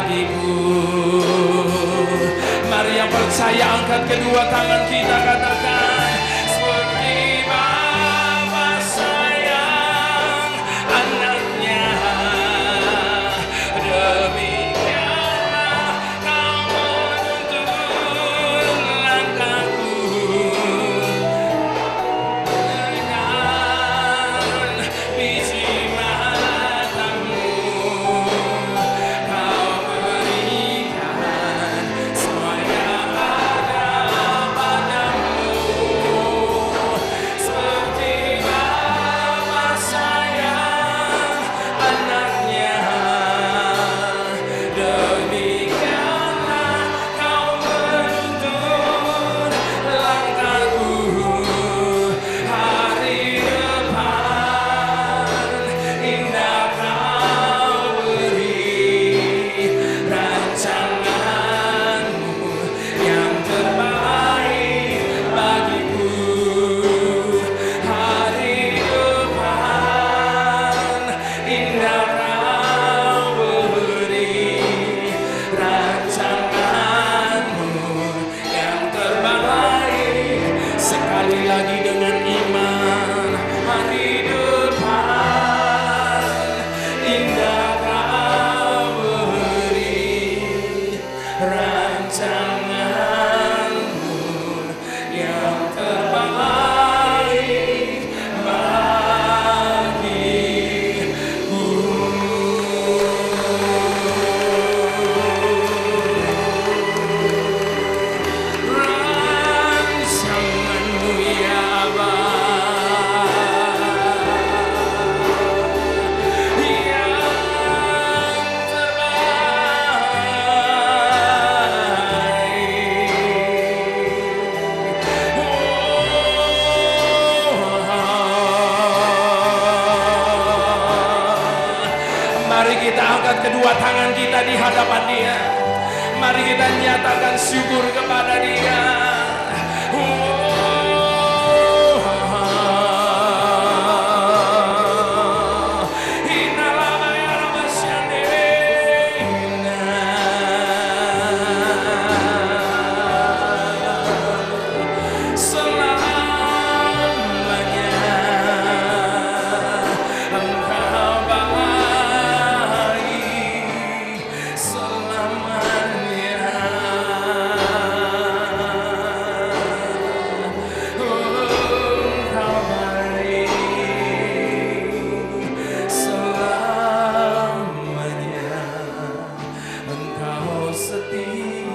bagiku. Mari yang percaya angkat kedua tangan kita, katakan seperti Bapa sayang anaknya, demikianlah kau menuntun langkahku dengan biji matamu. Kau berikan semua yang ada padamu, seperti Bapa sayang anaknya, demikianlah kau menuntun langkahku. Hari depan indah kau beri, rancanganmu yang terbaik bagiku. Hari depan indah kau beri, rancanganmu yang terbaik. Sekali lagi dengan iman, hari depan indah kau beri, rancanganmu yang terbaik bagiku. Rancanganmu ya Bapa, yang terbaik. Mari kita angkat kedua tangan kita di hadapan Dia. Mari kita nyatakan syukur kepada Dia. Selamanya Engkau baik, selamanya Engkau baik, selamanya Engkau setia.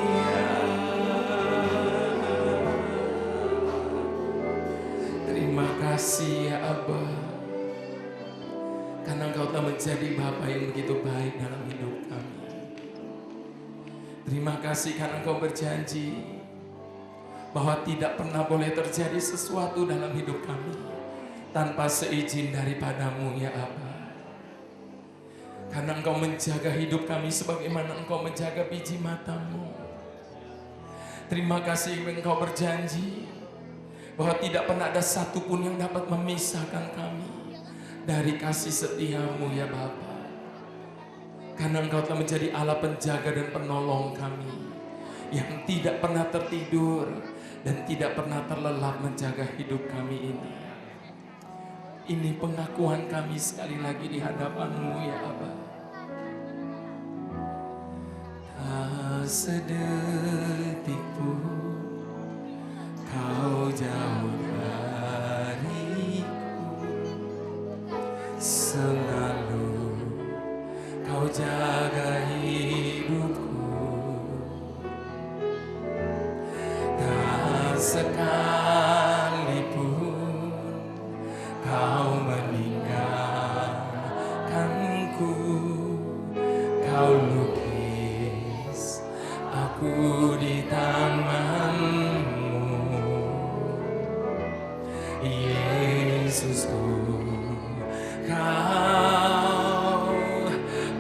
Terima kasih ya Abba, karena Engkau telah menjadi Bapa yang begitu baik dalam hidup kami. Terima kasih karena Engkau berjanji bahwa tidak pernah boleh terjadi sesuatu dalam hidup kami tanpa seizin daripadamu ya Abba. Karena Engkau menjaga hidup kami sebagaimana Engkau menjaga biji matamu. Terima kasih Engkau berjanji bahwa tidak pernah ada satupun yang dapat memisahkan kami dari kasih setiamu ya Bapa. Karena Engkau telah menjadi Allah penjaga dan penolong kami yang tidak pernah tertidur dan tidak pernah terlelap menjaga hidup kami ini. Ini pengakuan kami sekali lagi di hadapan-Mu ya Abba. Tak sedetik pun Kau jauh dariku, selalu Kau jaga hidupku. Tak sekalipun Kau meninggalkanku. Kau lukis aku di tangan-Mu, Yesusku.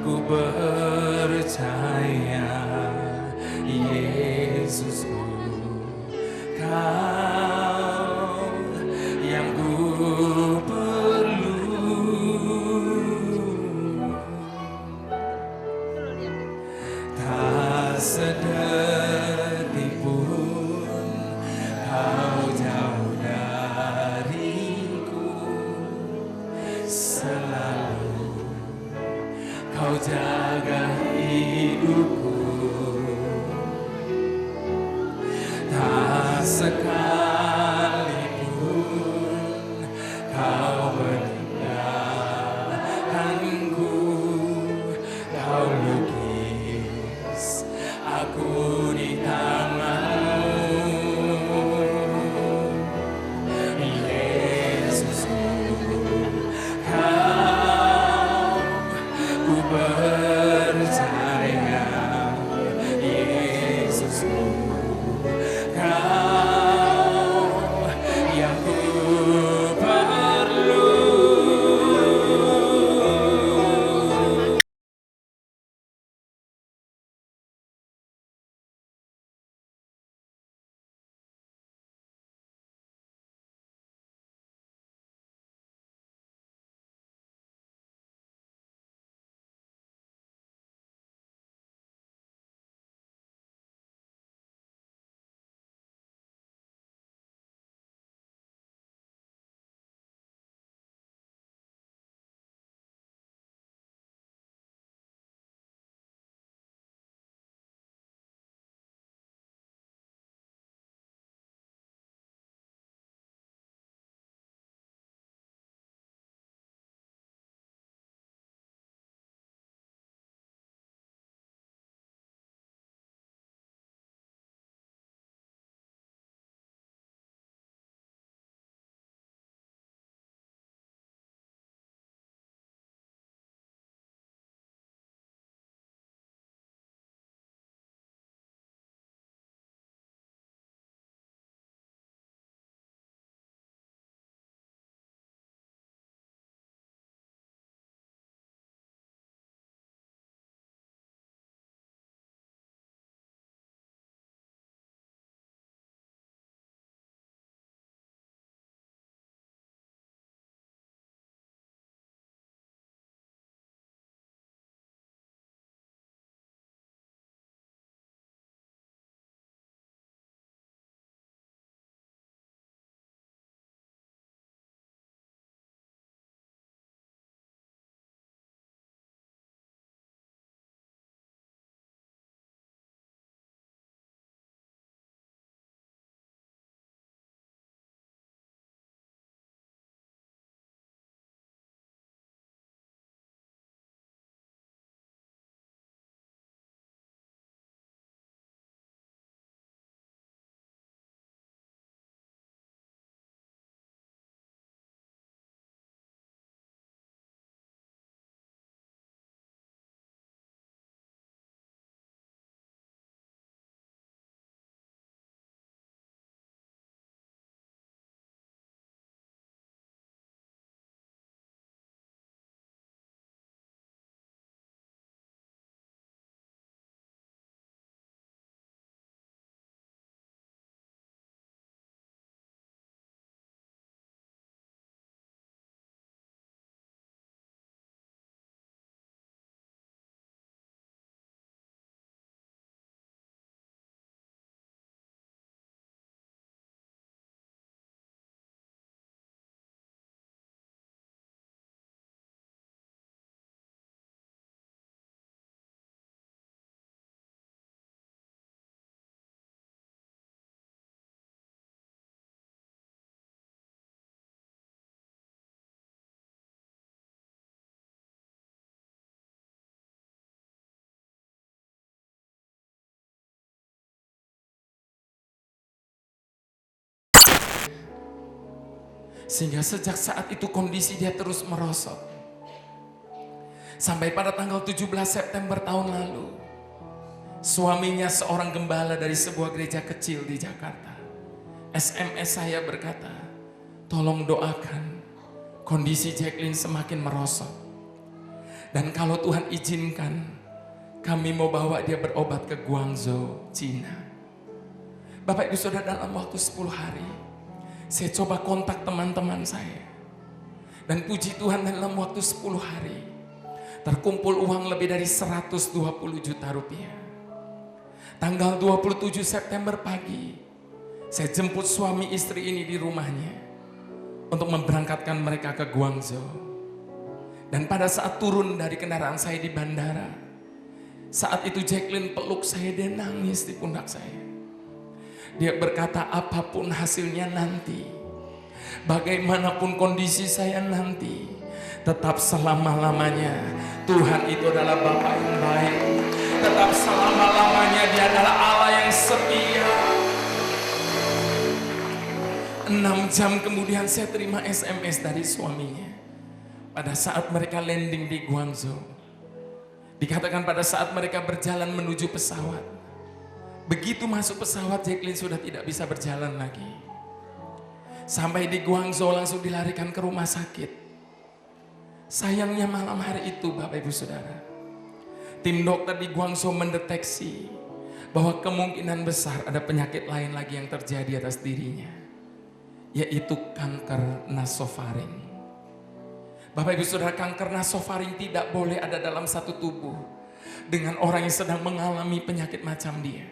Ku percaya, Yesusku, Kau yang ku perlu. sedetik pun kau jauh dariku, selalu kau jaga hidupku, tak sekalipun kau meninggalkanku, kau lukis aku di tanganmu, Yesusku, ku percaya, Yesusku, Kau yang ku perlu. Sehingga sejak saat itu kondisi dia terus merosot. Sampai pada tanggal 17 September tahun lalu, suaminya seorang gembala dari sebuah gereja kecil di Jakarta SMS saya berkata, tolong doakan, kondisi Jacqueline semakin merosot. Dan kalau Tuhan izinkan, kami mau bawa dia berobat ke Guangzhou, Cina. Bapak Ibu Saudara, dalam waktu 10 hari, saya coba kontak teman-teman saya. Dan puji Tuhan, dalam waktu 10 hari, terkumpul uang lebih dari 120 juta rupiah. Tanggal 27 September pagi, saya jemput suami istri ini di rumahnya untuk memberangkatkan mereka ke Guangzhou. Dan pada saat turun dari kendaraan saya di bandara, saat itu Jacqueline peluk saya, dia nangis di pundak saya. Dia berkata, apapun hasilnya nanti, bagaimanapun kondisi saya nanti, tetap selama-lamanya Tuhan itu adalah Bapa yang baik. Tetap selama-lamanya Dia adalah Allah yang setia. 6 jam kemudian saya terima SMS dari suaminya. Pada saat mereka landing di Guangzhou, dikatakan pada saat mereka berjalan menuju pesawat, begitu masuk pesawat Jacqueline sudah tidak bisa berjalan lagi. Sampai di Guangzhou langsung dilarikan ke rumah sakit. Sayangnya malam hari itu Bapak Ibu Saudara, tim dokter di Guangzhou mendeteksi bahwa kemungkinan besar ada penyakit lain lagi yang terjadi atas dirinya, yaitu kanker nasofaring. Bapak Ibu Saudara, kanker nasofaring tidak boleh ada dalam satu tubuh dengan orang yang sedang mengalami penyakit macam dia.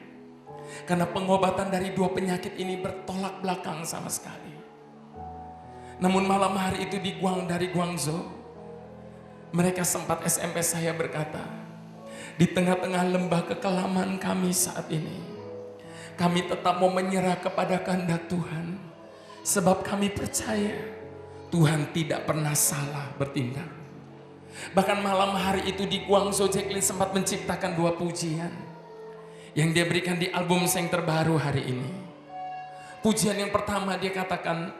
Karena pengobatan dari dua penyakit ini bertolak belakang sama sekali. Namun malam hari itu dari Guangzhou, mereka sempat SMS saya berkata, di tengah-tengah lembah kekelaman kami saat ini, kami tetap mau menyerah kepada kehendak Tuhan. Sebab kami percaya Tuhan tidak pernah salah bertindak. Bahkan malam hari itu di Guangzhou, Jacqueline sempat menciptakan 2 pujian yang dia berikan di album yang terbaru hari ini. Pujian yang pertama dia katakan,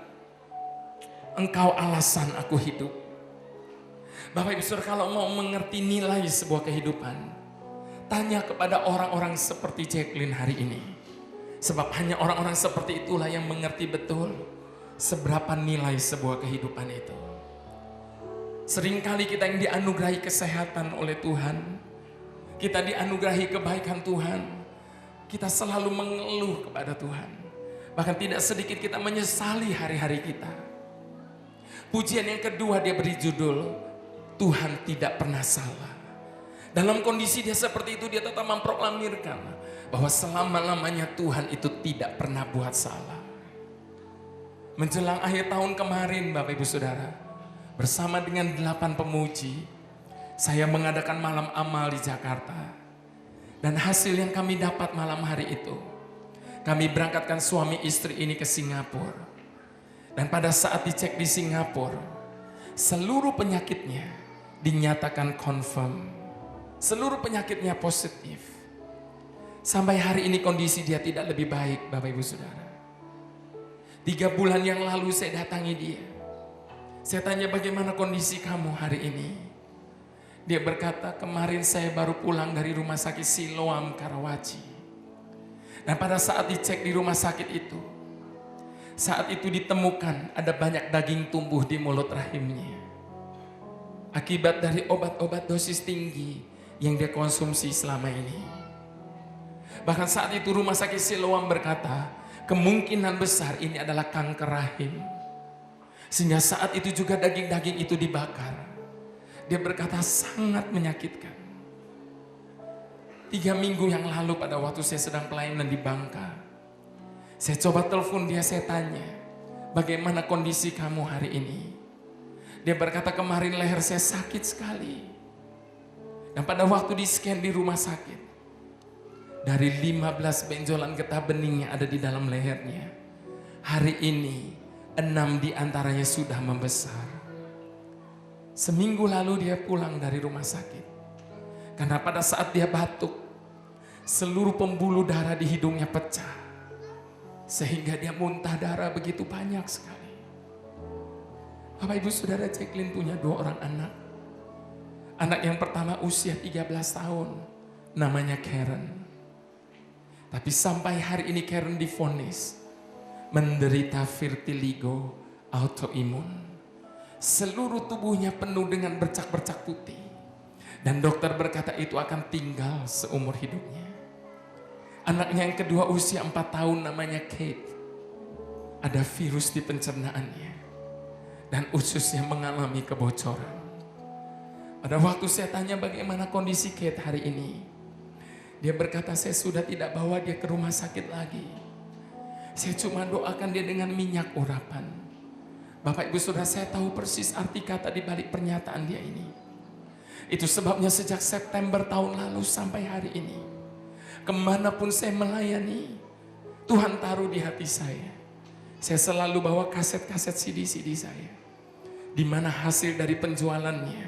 Engkau alasan aku hidup. Bapak Ibu Saudara, kalau mau mengerti nilai sebuah kehidupan, tanya kepada orang-orang seperti Jacqueline hari ini. Sebab hanya orang-orang seperti itulah yang mengerti betul seberapa nilai sebuah kehidupan itu. Seringkali kita yang dianugerahi kesehatan oleh Tuhan, kita dianugerahi kebaikan Tuhan, kita selalu mengeluh kepada Tuhan. Bahkan tidak sedikit kita menyesali hari-hari kita. Pujian yang kedua dia beri judul, Tuhan tidak pernah salah. Dalam kondisi dia seperti itu, dia tetap memproklamirkan bahwa selama-lamanya Tuhan itu tidak pernah buat salah. Menjelang akhir tahun kemarin Bapak Ibu Saudara, bersama dengan 8 pemuji, saya mengadakan malam amal di Jakarta. Dan hasil yang kami dapat malam hari itu, kami berangkatkan suami istri ini ke Singapura. Dan pada saat dicek di Singapura, seluruh penyakitnya dinyatakan confirm. Seluruh penyakitnya positif. Sampai hari ini kondisi dia tidak lebih baik Bapak Ibu Saudara. 3 bulan yang lalu saya datangi dia. Saya tanya, bagaimana kondisi kamu hari ini? Dia berkata, kemarin saya baru pulang dari rumah sakit Siloam Karawaci. Dan pada saat dicek di rumah sakit itu, saat itu ditemukan ada banyak daging tumbuh di mulut rahimnya. Akibat dari obat-obat dosis tinggi yang dia konsumsi selama ini. Bahkan saat itu rumah sakit Siloam berkata, kemungkinan besar ini adalah kanker rahim. Sehingga saat itu juga daging-daging itu dibakar. Dia berkata sangat menyakitkan. 3 minggu yang lalu pada waktu saya sedang pelayanan di Bangka, saya coba telepon dia, saya tanya, bagaimana kondisi kamu hari ini? Dia berkata, kemarin leher saya sakit sekali. Dan pada waktu di scan di rumah sakit, dari 15 benjolan getah bening yang ada di dalam lehernya, hari ini 6 diantaranya sudah membesar. Seminggu lalu dia pulang dari rumah sakit. Karena pada saat dia batuk, seluruh pembuluh darah di hidungnya pecah. Sehingga dia muntah darah begitu banyak sekali. Bapak Ibu Saudara, Jacqueline punya 2 orang anak. Anak yang pertama usia 13 tahun, namanya Karen. Tapi sampai hari ini Karen divonis menderita vitiligo autoimun. Seluruh tubuhnya penuh dengan bercak-bercak putih. Dan dokter berkata itu akan tinggal seumur hidupnya. Anaknya yang kedua usia 4 tahun namanya Kate. Ada virus di pencernaannya. Dan ususnya mengalami kebocoran. Pada waktu saya tanya bagaimana kondisi Kate hari ini, Dia berkata, saya sudah tidak bawa dia ke rumah sakit lagi. Saya cuma doakan dia dengan minyak urapan. Bapak Ibu Saudara, saya tahu persis arti kata di balik pernyataan dia ini. Itu sebabnya sejak September tahun lalu sampai hari ini, kemanapun saya melayani, Tuhan taruh di hati saya. Saya selalu bawa kaset-kaset CD-CD saya, di mana hasil dari penjualannya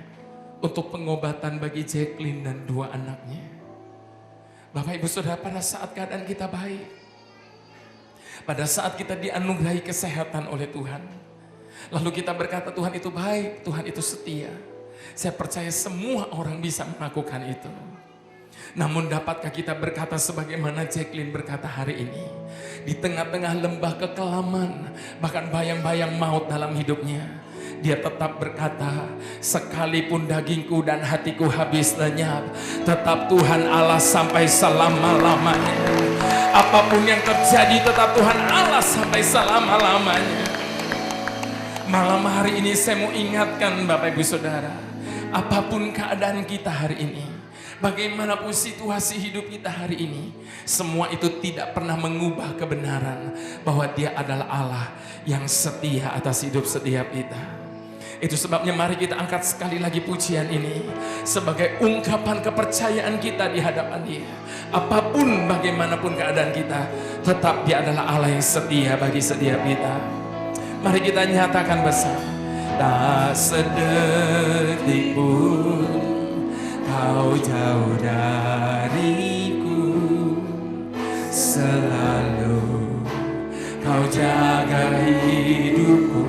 untuk pengobatan bagi Jacqueline dan 2 anaknya. Bapak Ibu Saudara, pada saat keadaan kita baik, pada saat kita dianugerahi kesehatan oleh Tuhan, lalu kita berkata Tuhan itu baik, Tuhan itu setia. Saya percaya semua orang bisa melakukan itu. Namun dapatkah kita berkata sebagaimana Jacqueline berkata hari ini, di tengah-tengah lembah kekelaman, bahkan bayang-bayang maut dalam hidupnya, dia tetap berkata, sekalipun dagingku dan hatiku habis lenyap, tetap Tuhan Allah sampai selama-lamanya. Apapun yang terjadi, tetap Tuhan Allah sampai selama-lamanya. Malam hari ini saya mau ingatkan Bapak Ibu Saudara, apapun keadaan kita hari ini, bagaimanapun situasi hidup kita hari ini, semua itu tidak pernah mengubah kebenaran bahwa Dia adalah Allah yang setia atas hidup setiap kita. Itu sebabnya mari kita angkat sekali lagi pujian ini sebagai ungkapan kepercayaan kita di hadapan Dia. Apapun bagaimanapun keadaan kita, tetap Dia adalah Allah yang setia bagi setiap kita. Mari kita nyatakan bersama. Tak sedetik pun Kau jauh dariku, selalu Kau jaga hidupku.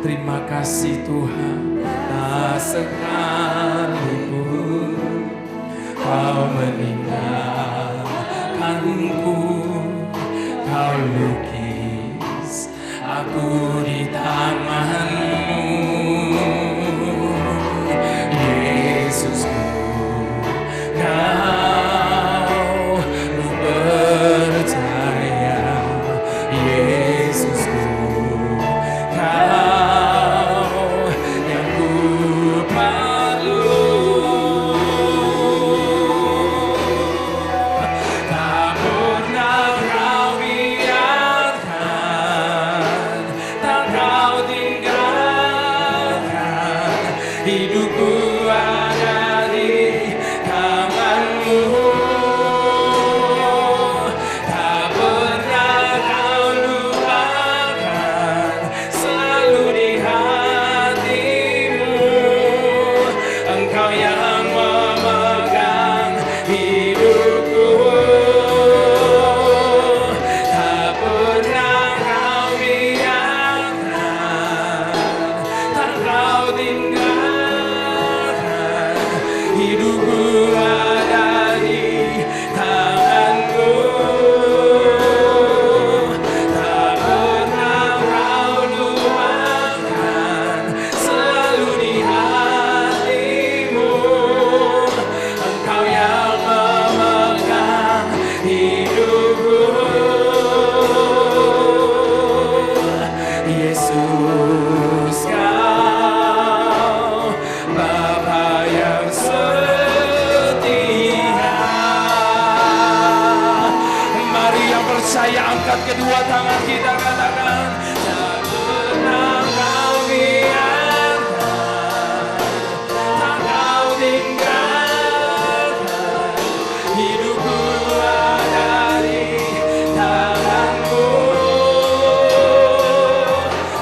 Terima kasih Tuhan, tak sekalipun Kau meninggalkanku. Kau lukis aku di tangan-Mu, Yesusku. Kau percaya, Yesusku. Kau yang ku perlu. Tak pernah Kau biarkan, tak Kau tinggalkan. Hidupku ada di tangan-Mu. Tak pernah Kau lupakan, selalu di hati-Mu. Engkau yang memegang hidupku. Tak pernah Kau biarkan, tak Kau tinggalkan. Hidupku ada di tangan-Mu. Tak pernah Kau lupakan, selalu di hati-Mu. Engkau yang memegang hidupku. Yesus, Kau Bapa yang setia. Mari yang percaya angkat kedua tangan kita, katakan, tak pernah Kau biarkan, tak Kau tinggalkan. Hidupku ada di tangan-Mu.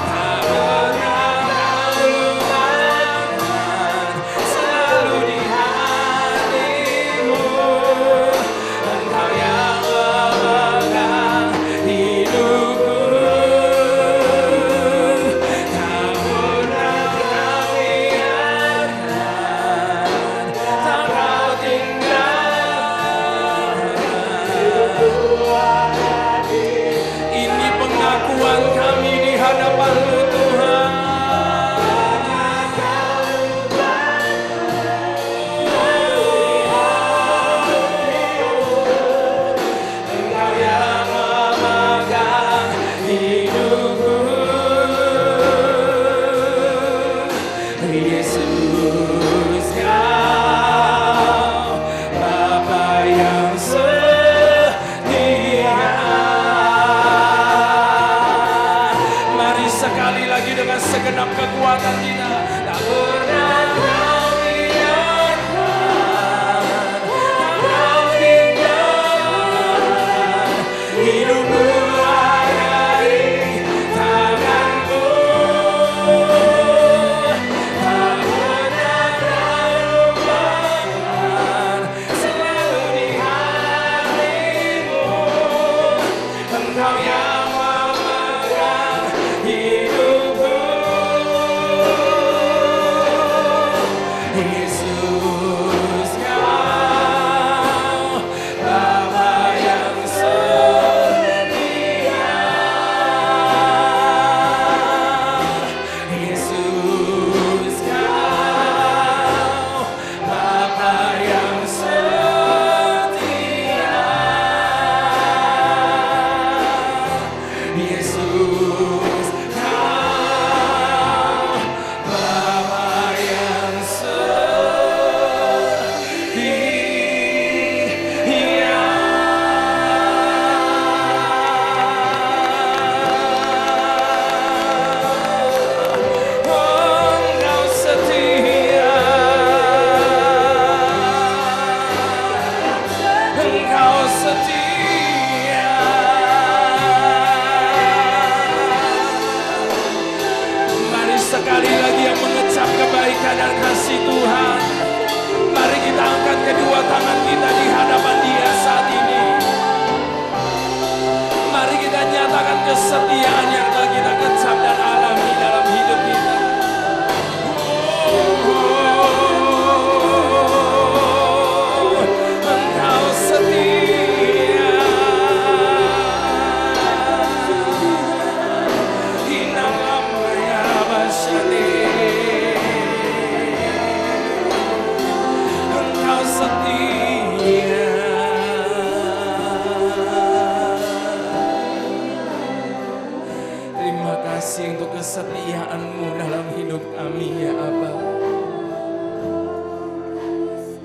Tak pernah Kau lupakan, selalu di hati-Mu. Engkau yang memegang hidup.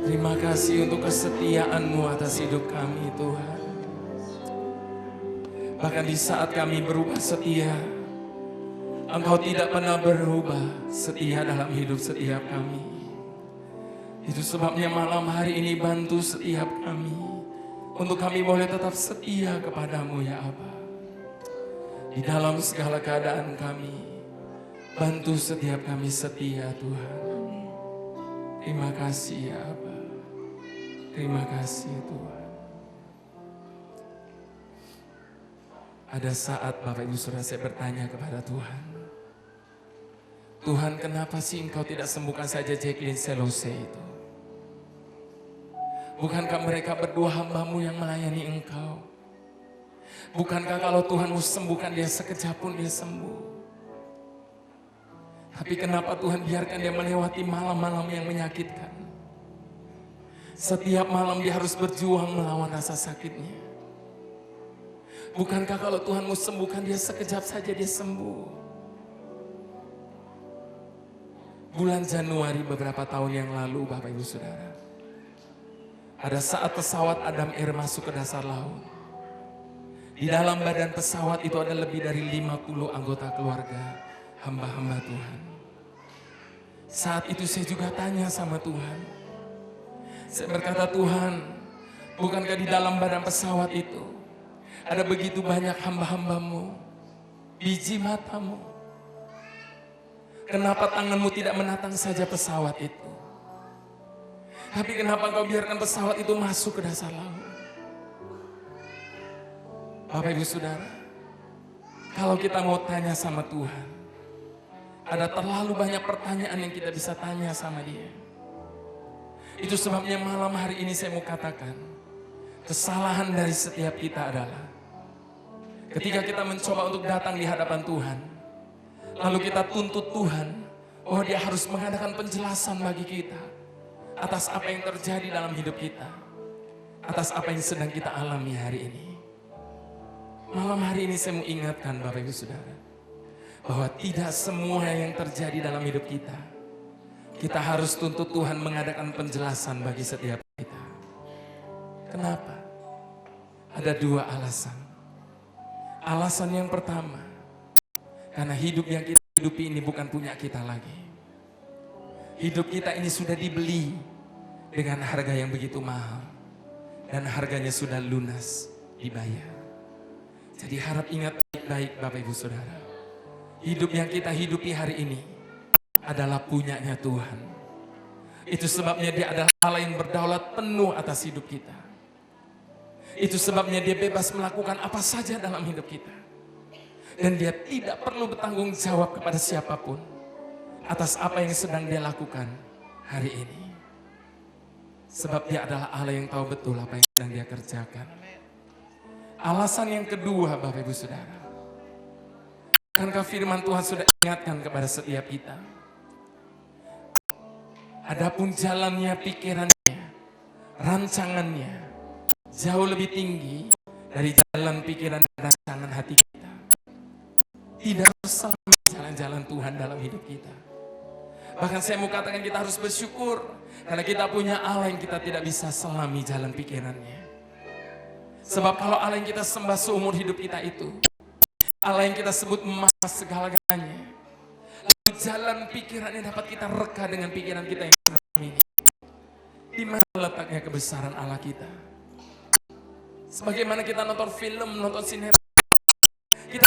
Terima kasih untuk kesetiaan-Mu atas hidup kami Tuhan. Bahkan di saat kami berubah setia, Engkau tidak pernah berubah setia dalam hidup setiap kami. Itu sebabnya malam hari ini bantu setiap kami, untuk kami boleh tetap setia kepadamu ya Aba. Di dalam segala keadaan kami, bantu setiap kami setia Tuhan. Terima kasih ya Aba. Terima kasih Tuhan. Ada saat Bapak Ibu Saudara saya bertanya kepada Tuhan, Tuhan, kenapa sih Engkau tidak sembuhkan saja Jacqueline Selose itu? Bukankah mereka berdua hamba-Mu yang melayani Engkau? Bukankah kalau Tuhan mau sembuhkan dia sekejap pun dia sembuh? Tapi kenapa Tuhan biarkan dia melewati malam-malam yang menyakitkan? Setiap malam dia harus berjuang melawan rasa sakitnya. Bukankah kalau Tuhan mau sembuhkan dia sekejap saja dia sembuh? Bulan Januari beberapa tahun yang lalu Bapak Ibu Saudara, ada saat pesawat Adam Air masuk ke dasar laut. Di dalam badan pesawat itu ada lebih dari 50 anggota keluarga hamba-hamba Tuhan. Saat itu saya juga tanya sama Tuhan. Saya berkata, Tuhan, bukankah di dalam badan pesawat itu ada begitu banyak hamba-hamba-Mu, biji mata-Mu? Kenapa tangan-Mu tidak menatang saja pesawat itu? Tapi kenapa Engkau biarkan pesawat itu masuk ke dasar laut? Bapak Ibu Saudara, kalau kita mau tanya sama Tuhan, ada terlalu banyak pertanyaan yang kita bisa tanya sama Dia. Itu sebabnya malam hari ini saya mau katakan, kesalahan dari setiap kita adalah ketika kita mencoba untuk datang di hadapan Tuhan, lalu kita tuntut Tuhan bahwa Dia harus mengadakan penjelasan bagi kita atas apa yang terjadi dalam hidup kita, atas apa yang sedang kita alami hari ini. Malam hari ini saya mau ingatkan Bapak Ibu Saudara, bahwa tidak semua yang terjadi dalam hidup kita harus tuntut Tuhan mengadakan penjelasan bagi setiap kita. Kenapa? Ada dua alasan. Alasan yang pertama, karena hidup yang kita hidupi ini bukan punya kita lagi. Hidup kita ini sudah dibeli dengan harga yang begitu mahal. Dan harganya sudah lunas dibayar. Jadi harap ingat baik-baik Bapak Ibu Saudara. Hidup yang kita hidupi hari ini adalah punyanya Tuhan. Itu sebabnya Dia adalah Allah yang berdaulat penuh atas hidup kita. Itu sebabnya Dia bebas melakukan apa saja dalam hidup kita. Dan Dia tidak perlu bertanggung jawab kepada siapapun atas apa yang sedang Dia lakukan hari ini. Sebab Dia adalah Allah yang tahu betul apa yang sedang Dia kerjakan. Alasan yang kedua Bapak Ibu Saudara, bukankah firman Tuhan sudah ingatkan kepada setiap kita? Adapun jalannya, pikirannya, rancangannya jauh lebih tinggi dari jalan pikiran dan rancangan hati kita. Tidak sama jalan-jalan Tuhan dalam hidup kita. Bahkan saya mau katakan kita harus bersyukur karena kita punya Allah yang kita tidak bisa selami jalan pikirannya. Sebab kalau Allah yang kita sembah seumur hidup kita itu, Allah yang kita sebut emas segala-galanya, lalu jalan pikirannya dapat kita reka dengan pikiran kita yang selama ini. Di mana letaknya kebesaran Allah kita? Sebagaimana kita nonton film, nonton sinetron,